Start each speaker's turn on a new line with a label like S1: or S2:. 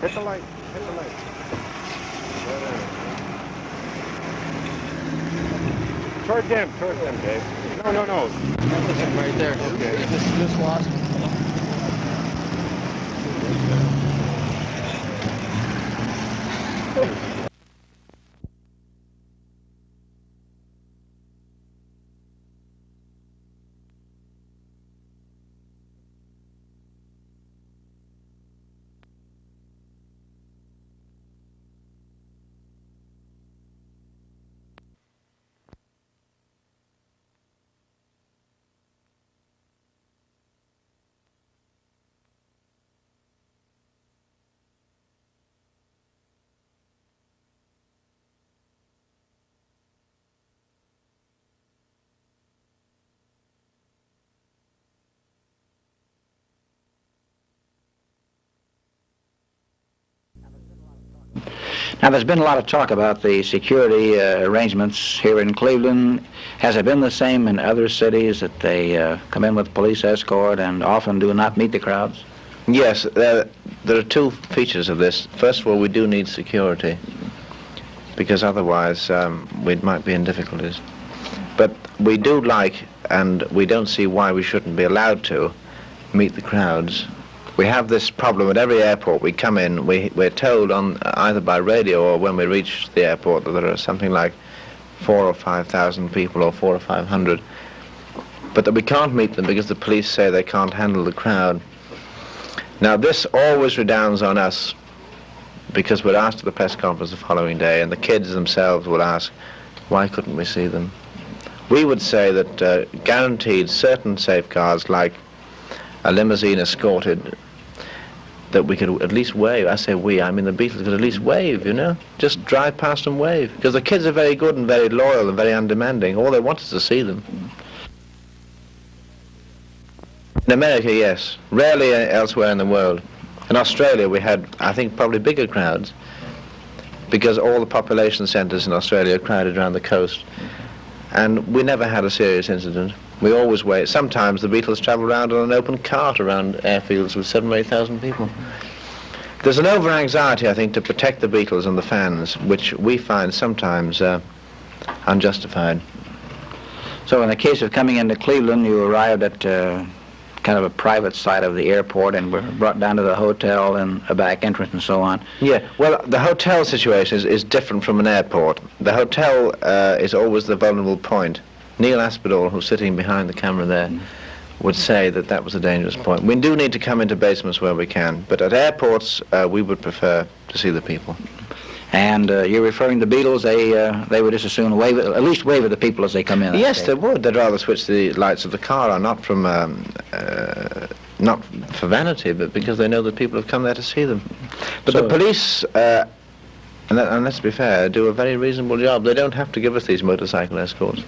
S1: Hit the light. Hit the light. Toward them, Dave. No.
S2: Right there.
S1: Okay.
S2: Just lost.
S3: Now, there's been a lot of talk about the security arrangements here in Cleveland. Has it been the same in other cities that they come in with police escort and often do not meet the crowds?
S4: Yes, there are two features of this. First of all, we do need security, because otherwise we might be in difficulties. But we do like, and we don't see why we shouldn't be allowed to, meet the crowds. We have this problem at every airport. We come in, we're told on either by radio or when we reach the airport that there are something like 4,000 or 5,000 people, or 400 or 500, but that we can't meet them because the police say they can't handle the crowd. Now, this always redounds on us, because we're asked at the press conference the following day, and the kids themselves will ask, why couldn't we see them? We would say that guaranteed certain safeguards, like a limousine escorted, that we could at least wave. I say we, I mean the Beatles could at least wave, you know? Just drive past and wave. Because the kids are very good and very loyal and very undemanding. All they want is to see them. In America, yes. Rarely elsewhere in the world. In Australia, we had, I think, probably bigger crowds, because all the population centres in Australia are crowded around the coast. And we never had a serious incident. We always wait. Sometimes the Beatles travel around on an open cart around airfields with 7,000 or 8,000 people. There's an over-anxiety, I think, to protect the Beatles and the fans, which we find sometimes unjustified.
S3: So in the case of coming into Cleveland, you arrived at kind of a private side of the airport and were brought down to the hotel and a back entrance and so on.
S4: Yeah, well, the hotel situation is different from an airport. The hotel is always the vulnerable point. Neil Aspinall, who's sitting behind the camera there, would say that that was a dangerous point. We do need to come into basements where we can, but at airports we would prefer to see the people.
S3: And you're referring to the Beatles, they would just as soon wave, at least wave at the people as they come in.
S4: Yes, they would. They'd rather switch the lights of the car on, not from not for vanity, but because they know that people have come there to see them. But
S3: So,
S4: the police, and let's be fair, do a very reasonable job. They don't have to give us these motorcycle escorts.